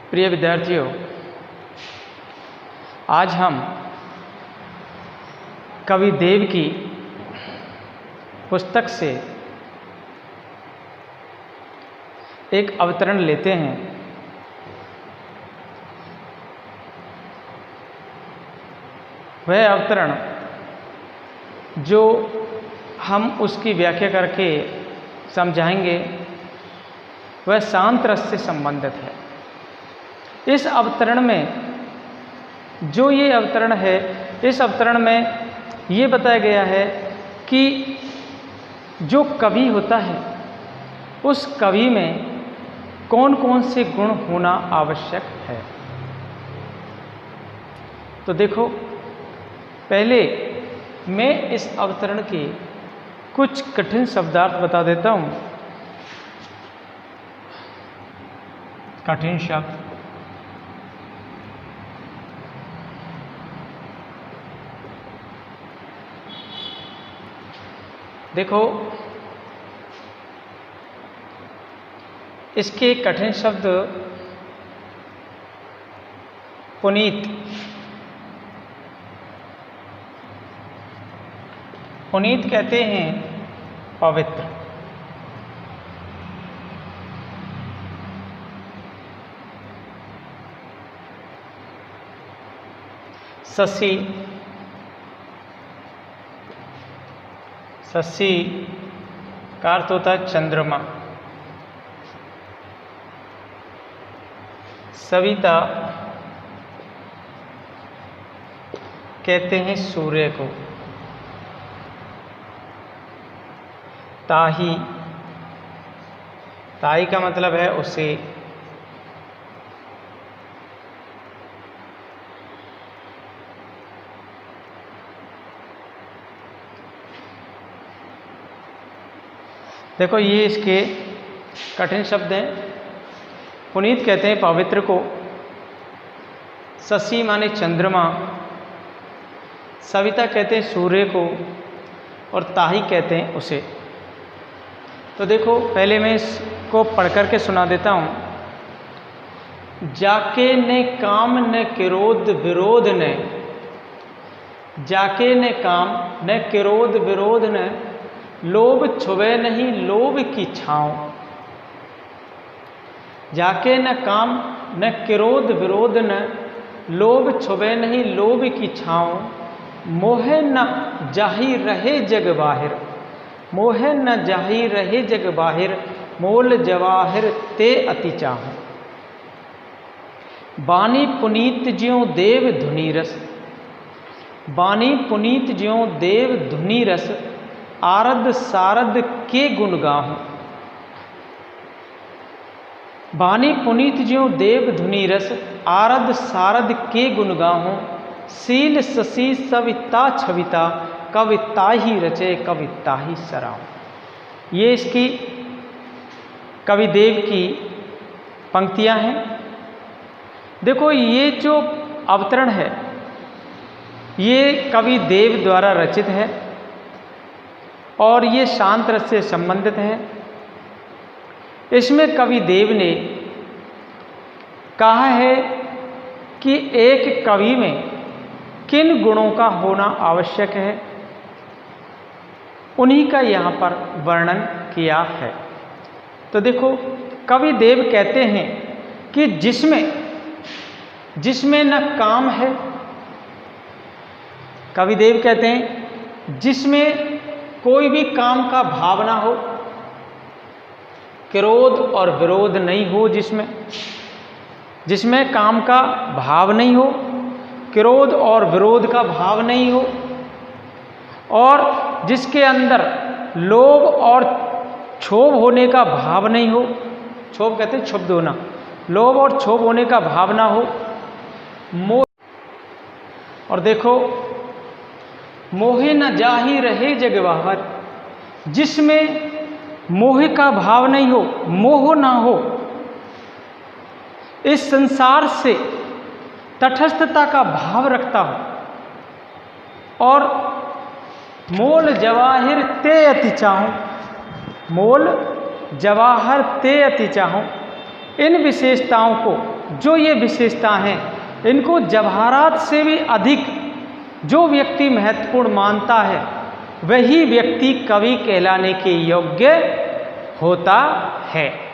प्रिय विद्यार्थियों, आज हम कवि देव की पुस्तक से एक अवतरण लेते हैं। वह अवतरण जो हम उसकी व्याख्या करके समझाएंगे वह शांत रस से संबंधित है। इस अवतरण में जो ये अवतरण है, इस अवतरण में ये बताया गया है कि जो कवि होता है उस कवि में कौन कौन से गुण होना आवश्यक है। तो देखो, पहले मैं इस अवतरण के कुछ कठिन शब्दार्थ बता देता हूँ। कठिन शब्द देखो, इसके कठिन शब्द पुनीत, पुनीत कहते हैं पवित्र, शशि, शशि का अर्थ होता है चंद्रमा, सविता कहते हैं सूर्य को, ताही, ताही का मतलब है उसे, देखो ये इसके कठिन शब्द हैं। पुनीत कहते हैं पवित्र को, शशि माने चंद्रमा, सविता कहते हैं सूर्य को, और ताही कहते हैं उसे। तो देखो, पहले मैं इसको पढ़ करके सुना देता हूँ। जाके ने काम न किरोध विरोध ने, जाके ने काम न किरोध विरोध ने, लोभ छुबे नहीं लोभ की छाँव। जाके न काम न किरोध विरोध न, लोभ छुबे नहीं लोभ की छाँव। मोहे न जाही रहे जग बाहिर, मोहे न जाही रहे जग बाहिर, मोल जवाहिर ते अति चाहूं। बानी पुनीत ज्यों देव धुनी रस, बानी पुनीत ज्यों देव धुनी रस, आरद सारद के गुण गाहूं। बानी पुनीत ज्यों देव धुनी रस, आरद सारद के गुण गाहूं। शील शशि सविता छविता, कविता ही रचे कविता ही सराहूं। ये इसकी कवि देव की पंक्तियां हैं। देखो, ये जो अवतरण है ये कवि देव द्वारा रचित है और ये शांत रस से संबंधित है। इसमें कवि देव ने कहा है कि एक कवि में किन गुणों का होना आवश्यक है, उन्हीं का यहाँ पर वर्णन किया है। तो देखो, कवि देव कहते हैं कि जिसमें न काम है, कवि देव कहते हैं जिसमें कोई भी काम का भाव ना हो, क्रोध और विरोध नहीं हो, जिसमें काम का भाव नहीं हो, क्रोध और विरोध का भाव नहीं हो, और जिसके अंदर लोभ और क्षोभ होने का भाव नहीं हो। क्षोभ कहते हैं क्षुब्ध होना, लोभ और क्षोभ होने का भाव ना हो। मोह, और देखो, मोहे न जाही रहे जग बाहर, जिसमें मोह का भाव नहीं हो, मोह ना हो, इस संसार से तटस्थता का भाव रखता हो, और मोल जवाहिर ते अति चाहूं, मोल जवाहर ते अति चाहूं, इन विशेषताओं को जो ये विशेषता हैं, इनको जवाहरात से भी अधिक जो व्यक्ति महत्वपूर्ण मानता है, वही व्यक्ति कवि कहलाने के योग्य होता है।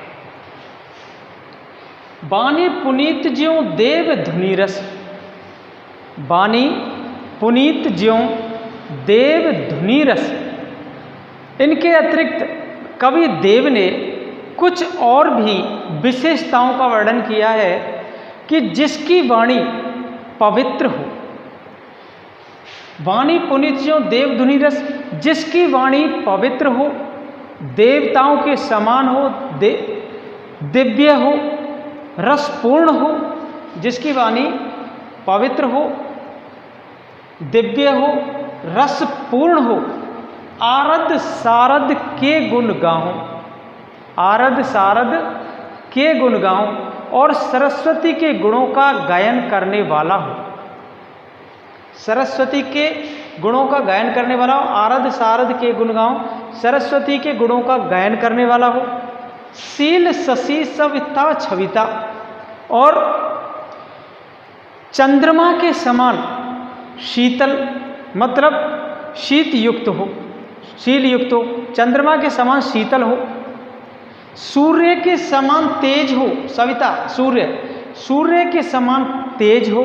बानी पुनीत ज्यों देव धुनि रस, बानी पुनीत ज्यों देव धुनि रस। इनके अतिरिक्त कवि देव ने कुछ और भी विशेषताओं का वर्णन किया है कि जिसकी वाणी पवित्र हो। वाणी पुनीत ज्यों देव धुनि रस, जिसकी वाणी पवित्र हो, देवताओं के समान हो, दिव्य हो, रसपूर्ण हो, जिसकी वाणी पवित्र हो, दिव्य हो, रसपूर्ण हो, आरद सारद के गुण गाऊं, आरद सारद के गुण गाऊं, और सरस्वती के गुणों का गायन करने वाला हो। सरस्वती के गुणों का गायन करने वाला हो, आरद सारद के गुण गाऊं, सरस्वती के गुणों का गायन करने वाला हो। शील शशि सविता छविता, और चंद्रमा के समान शीतल, मतलब शीत युक्त हो, शील युक्त हो, चंद्रमा के समान शीतल हो, सूर्य के समान तेज हो, सविता सूर्य, सूर्य के समान तेज हो,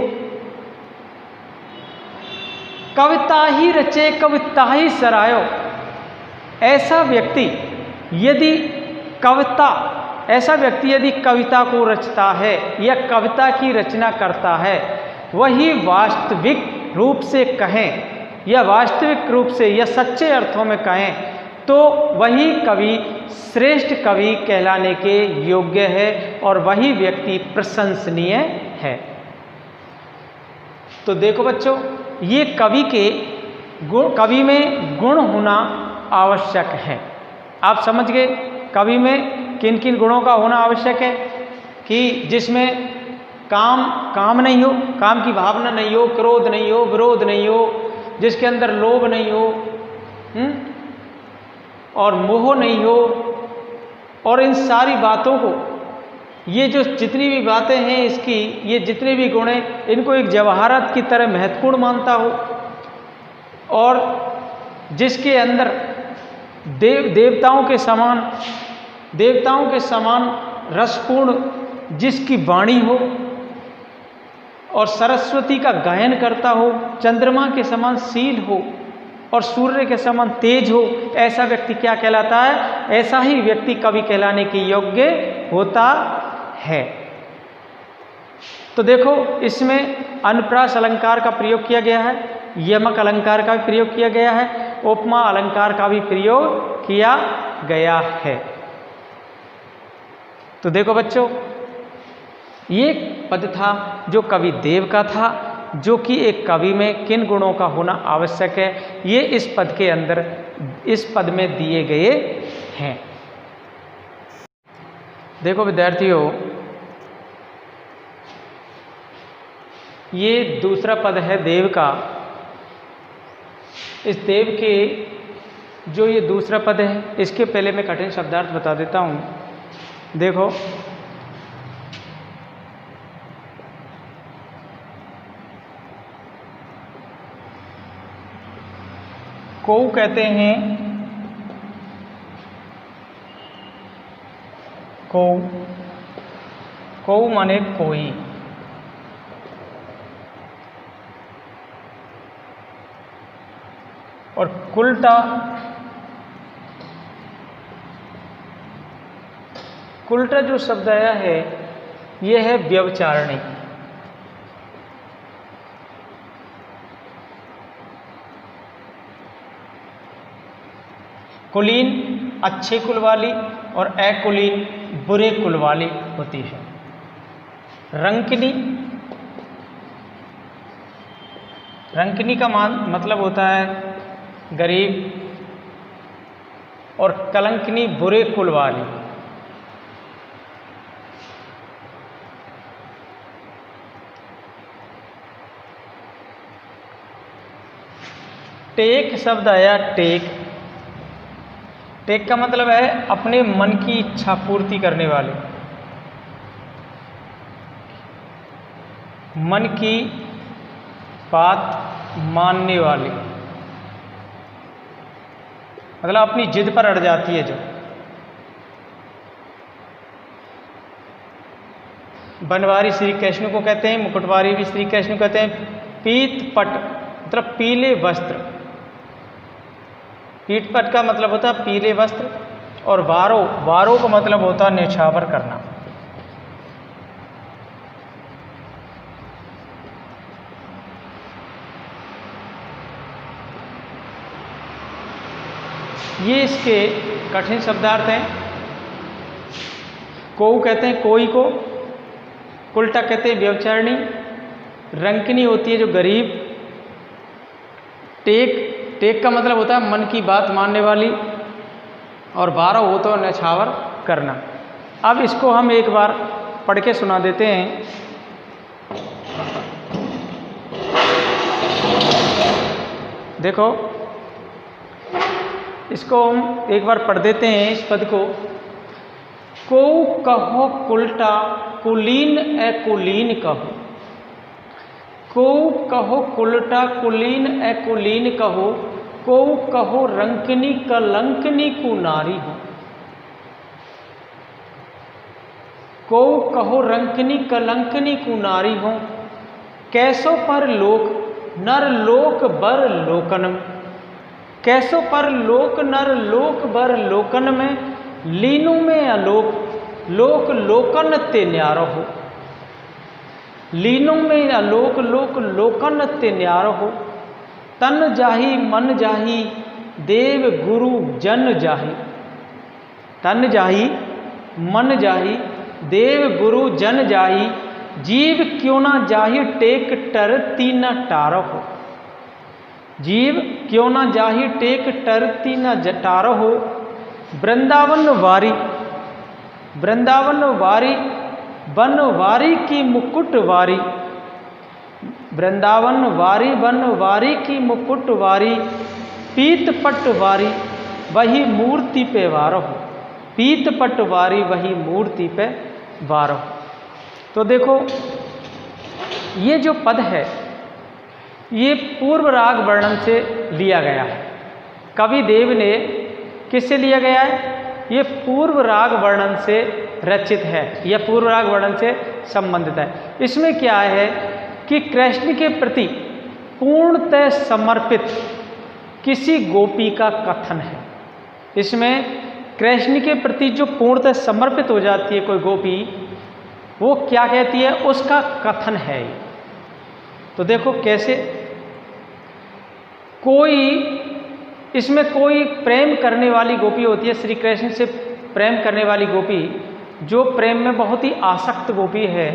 कविता ही रचे कविता ही सरायो। ऐसा व्यक्ति यदि कविता को रचता है या कविता की रचना करता है, वही वास्तविक रूप से कहें या वास्तविक रूप से या सच्चे अर्थों में कहें तो वही कवि श्रेष्ठ कवि कहलाने के योग्य है और वही व्यक्ति प्रशंसनीय है। तो देखो बच्चों, ये कवि में गुण होना आवश्यक है। आप समझ गए कवि में किन किन गुणों का होना आवश्यक है, कि जिसमें काम नहीं हो, काम की भावना नहीं हो, क्रोध नहीं हो, विरोध नहीं हो, जिसके अंदर लोभ नहीं हो, और मोह नहीं हो, और इन सारी बातों को, ये जो जितनी भी बातें हैं इसकी, ये जितने भी गुण हैं, इनको एक जवाहरात की तरह महत्वपूर्ण मानता हो, और जिसके अंदर देवताओं के समान रसपूर्ण जिसकी वाणी हो, और सरस्वती का गायन करता हो, चंद्रमा के समान शील हो, और सूर्य के समान तेज हो, ऐसा व्यक्ति क्या कहलाता है? ऐसा ही व्यक्ति कवि कहलाने के योग्य होता है। तो देखो, इसमें अनुप्रास अलंकार का प्रयोग किया गया है, यमक अलंकार का भी प्रयोग किया गया है, उपमा अलंकार का भी प्रयोग किया गया है। तो देखो बच्चों, ये पद था जो कवि देव का था, जो कि एक कवि में किन गुणों का होना आवश्यक है, ये इस पद के अंदर, इस पद में दिए गए हैं। देखो विद्यार्थियों, ये दूसरा पद है देव का। इस देव के जो ये दूसरा पद है, इसके पहले मैं कठिन शब्दार्थ बता देता हूँ। देखो, को कहते हैं, को माने कोई, और कुल्टा जो शब्द आया है, यह है व्यभिचारिणी। कुलीन अच्छे कुल वाली और अकुलीन बुरे कुल वाली होती है। रंकिनी का मतलब होता है गरीब, और कलंकिनी बुरे कुल वाली। टेक शब्द आया, टेक का मतलब है अपने मन की इच्छा पूर्ति करने वाले। मन की बात मानने वाली, मतलब अपनी जिद पर अड़ जाती है जो। बनवारी श्री कृष्ण को कहते हैं, मुकुटवारी भी श्री कृष्ण को कहते हैं। पीत पट मतलब पीले वस्त्र, पीत पट का मतलब होता है पीले वस्त्र, और वारो, वारो का मतलब होता है न्यौछावर करना। ये इसके कठिन शब्दार्थ हैं। कोऊ कहते हैं कोई को, कुल्टा कहते हैं व्यभिचारिणी, रंकिनी होती है जो गरीब, टेक, टेक का मतलब होता है मन की बात मानने वाली, और बारह हो तो न्यौछावर करना। अब इसको हम एक बार पढ़ के सुना देते हैं। देखो इसको हम एक बार पढ़ देते हैं इस पद को। को कहो कुल्टा कुलीन ए कुलीन कहो, को कहो कुल्टा कुलीन ए कुलीन कहो, को कहो रंकनी कलंकनी को नारी हो, को कहो रंकनी कलंकनी को नारी हो, कैसो पर लोक नर लोक बर लोकन, कैसो पर लोक नर लोक बर लोकन में, लीनु में अलोक लोक लोकन ते न्यारो हो, लीनु में अलोक लोक लोकन ते न्यारो हो, तन जाही मन जाही देव गुरु जन जाही, तन जाही मन जाही देव गुरु जन जाही, जीव क्यों ना जाही टेक टर तीन टारो हो, जीव क्यों ना जाही टेक टरती न जटारो हो, वृंदावन वारी, वृंदावन वारी बन वारी की मुकुट वारी, वृंदावन वारी बन वारी की मुकुट वारी, पीत पट वारी वही मूर्ति पे वारो हो, पीत पट वारी वही मूर्ति पे वारो। तो देखो ये जो पद है ये पूर्व राग वर्णन से लिया गया है। कवि देव ने किससे लिया गया है? ये पूर्व राग वर्णन से रचित है, यह पूर्व राग वर्णन से संबंधित है। इसमें क्या है कि कृष्ण के प्रति पूर्णतः समर्पित किसी गोपी का कथन है। इसमें कृष्ण के प्रति जो पूर्णतः समर्पित हो जाती है कोई गोपी, वो क्या कहती है, उसका कथन है। तो देखो कैसे, कोई इसमें कोई प्रेम करने वाली गोपी होती है, श्री कृष्ण से प्रेम करने वाली गोपी, जो प्रेम में बहुत ही आसक्त गोपी है।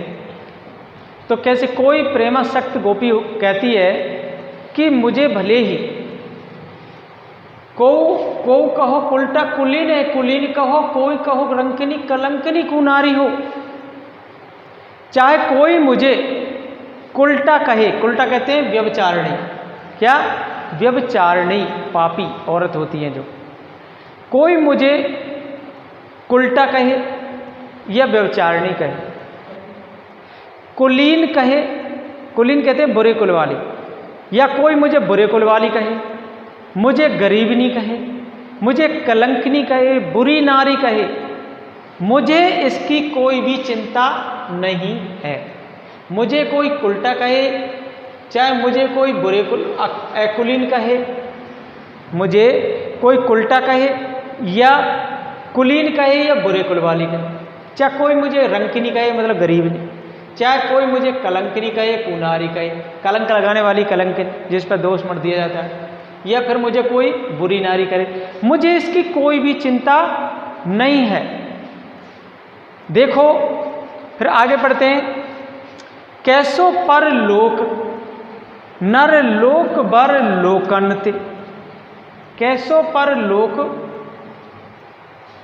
तो कैसे कोई प्रेमासक्त गोपी कहती है कि मुझे भले ही को कहो कुल्टा कुलीन है कुलीन कहो, कोई कहो रंकनी कलंकनी कुनारी हो, चाहे कोई मुझे कुल्टा कहे, कुल्टा कहते हैं व्यभिचारिणी, क्या व्यभिचारिणी पापी औरत होती है जो, कोई मुझे कुल्टा कहे या व्यभिचारिणी कहे, कुलीन कहे, कुलीन कहते हैं बुरे कुल वाली, या कोई मुझे बुरे कुल वाली कहे, मुझे गरीबनी कहे, मुझे कलंकनी कहे, बुरी नारी कहे, मुझे इसकी कोई भी चिंता नहीं है। मुझे कोई कुल्टा कहे, चाहे मुझे कोई बुरे कुलीन कहे, मुझे कोई कुल्टा कहे या कुलीन कहे या बुरे कुल वाली कहे, चाहे कोई मुझे रंकिनी कहे मतलब गरीबनी, चाहे कोई मुझे कलंकनी कहे कुनारी कहे, कलंक लगाने वाली कलंकिन जिस पर दोष मत दिया जाता है, या फिर मुझे कोई बुरी नारी करे, मुझे इसकी कोई भी चिंता नहीं है। देखो फिर आगे पढ़ते हैं, कैसो पर लोक नर लोक बर लोकनते, कैसो पर लोक,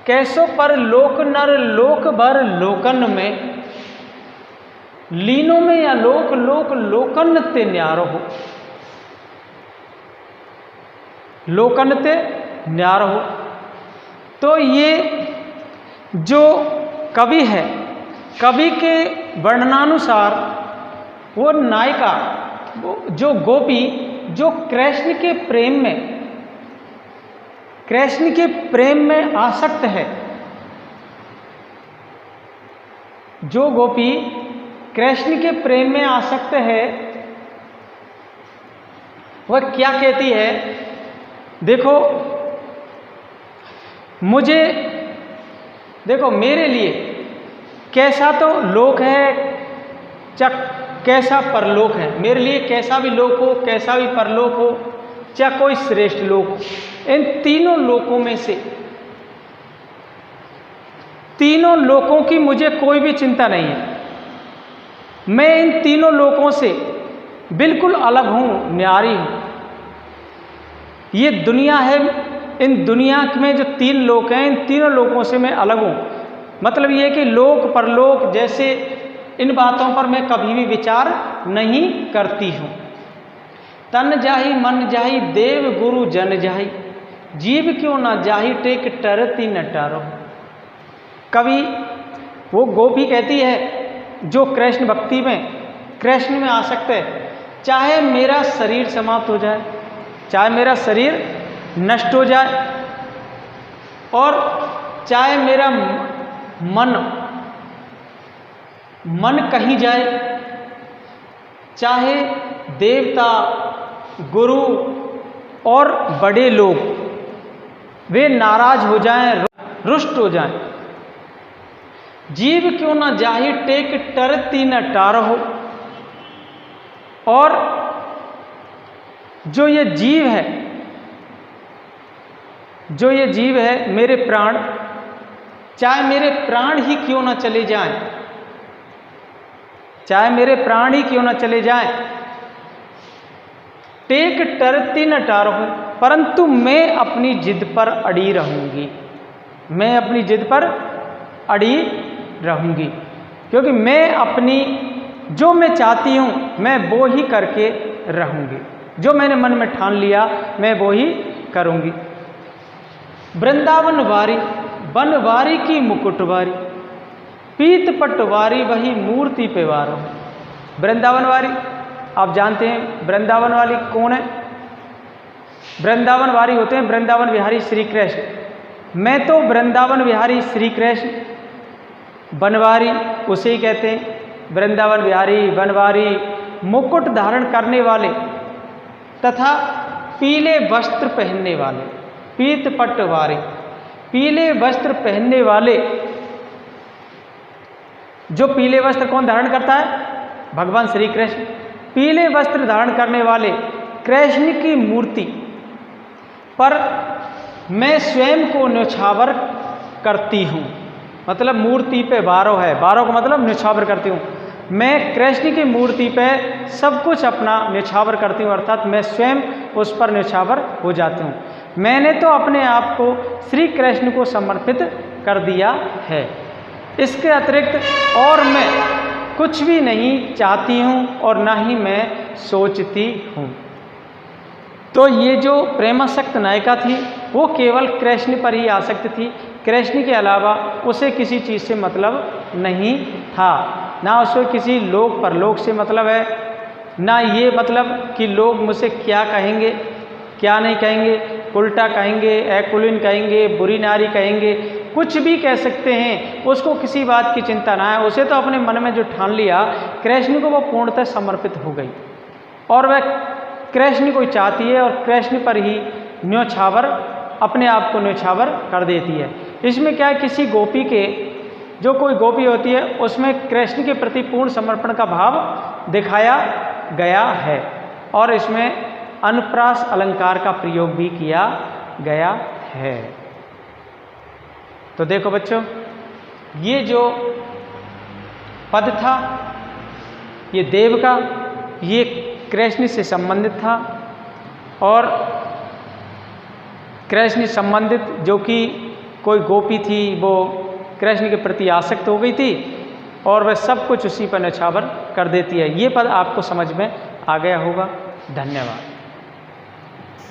कैसो पर लोक नर लोक बर लोकन में, लीनों में या लोक लोक लोकन ते न्यारो हो, लोकन ते न्यारो हो। तो ये जो कवि है, कवि के वर्णनानुसार वो नायिका, जो गोपी, जो कृष्ण के प्रेम में आसक्त है, जो गोपी कृष्ण के प्रेम में आसक्त है, वह क्या कहती है? देखो मेरे लिए कैसा तो लोक है, चाहे कैसा परलोक है, मेरे लिए कैसा भी लोक हो, कैसा भी परलोक हो, चाहे कोई श्रेष्ठ लोक हो, इन तीनों लोकों में से, तीनों लोकों की मुझे कोई भी चिंता नहीं है। मैं इन तीनों लोकों से बिल्कुल अलग हूं, न्यारी हूं। ये दुनिया है, इन दुनिया में जो तीन लोक हैं, इन तीनों लोकों से मैं अलग हूं। मतलब ये कि लोक परलोक जैसे इन बातों पर मैं कभी भी विचार नहीं करती हूं। तन जाहि मन जाहि देव गुरु जन जाहि, जीव क्यों ना जाहि टेक टरती न टारो। कवि वो गोपी कहती है जो कृष्ण भक्ति में, कृष्ण में आसक्त है, चाहे मेरा शरीर समाप्त हो जाए, चाहे मेरा शरीर नष्ट हो जाए, और चाहे मेरा मन कहीं जाए, चाहे देवता गुरु और बड़े लोग वे नाराज हो जाएं, रुष्ट हो जाएं, जीव क्यों ना जाहि टेक टरती न टारहो। और जो ये जीव है, मेरे प्राण, चाहे मेरे प्राण ही क्यों ना चले जाएं, चाहे मेरे प्राण ही क्यों ना चले जाएं, टेक टरती न टारहूं, परंतु मैं अपनी जिद पर अड़ी रहूंगी, मैं अपनी जिद पर अड़ी रहूंगी, क्योंकि मैं अपनी जो मैं चाहती हूं मैं वो ही करके रहूंगी, जो मैंने मन में ठान लिया मैं वो ही करूंगी। वृंदावन वारी बनवारी की मुकुटवारी, पीत पटवारी वही मूर्ति पे वारो। वृंदावन वारी आप जानते हैं, वृंदावन वाली कौन है? वृंदावन वारी होते हैं वृंदावन विहारी श्री कृष्ण। मैं तो वृंदावन विहारी श्री कृष्ण, बनवारी उसे ही कहते हैं, वृंदावन विहारी बनवारी, मुकुट धारण करने वाले तथा पीले वस्त्र पहनने वाले, पीत पटवारी, पीले वस्त्र पहनने वाले। जो पीले वस्त्र कौन धारण करता है? भगवान श्री कृष्ण। पीले वस्त्र धारण करने वाले कृष्ण की मूर्ति पर मैं स्वयं को न्यौछावर करती हूँ। मतलब मूर्ति पे बारो है, बारो का मतलब न्यौछावर करती हूँ। मैं कृष्ण की मूर्ति पे सब कुछ अपना न्यौछावर करती हूँ, अर्थात मैं स्वयं उस पर न्यौछावर हो जाती हूँ। मैंने तो अपने आप को श्री कृष्ण को समर्पित कर दिया है। इसके अतिरिक्त और मैं कुछ भी नहीं चाहती हूँ और ना ही मैं सोचती हूँ। तो ये जो प्रेमासक्त नायिका थी वो केवल कृष्ण पर ही आसक्त थी, कृष्ण के अलावा उसे किसी चीज़ से मतलब नहीं था। ना उसे किसी लोक परलोक से मतलब है, ना ये मतलब कि लोग मुझसे क्या कहेंगे क्या नहीं कहेंगे, उल्टा कहेंगे, एकुलिन कहेंगे, बुरी नारी कहेंगे, कुछ भी कह सकते हैं, उसको किसी बात की चिंता ना है। उसे तो अपने मन में जो ठान लिया कृष्ण को, वो पूर्णतः समर्पित हो गई और वह कृष्ण को चाहती है और कृष्ण पर ही न्यौछावर, अपने आप को न्यौछावर कर देती है। इसमें क्या है, किसी गोपी के, जो कोई गोपी होती है उसमें कृष्ण के प्रति पूर्ण समर्पण का भाव दिखाया गया है और इसमें अनुप्रास अलंकार का प्रयोग भी किया गया है। तो देखो बच्चों, ये जो पद था ये देव का, ये कृष्ण से संबंधित था और कृष्ण से संबंधित जो कि कोई गोपी थी वो कृष्ण के प्रति आसक्त हो गई थी और वह सब कुछ उसी पर न्यौछावर कर देती है। ये पद आपको समझ में आ गया होगा। धन्यवाद।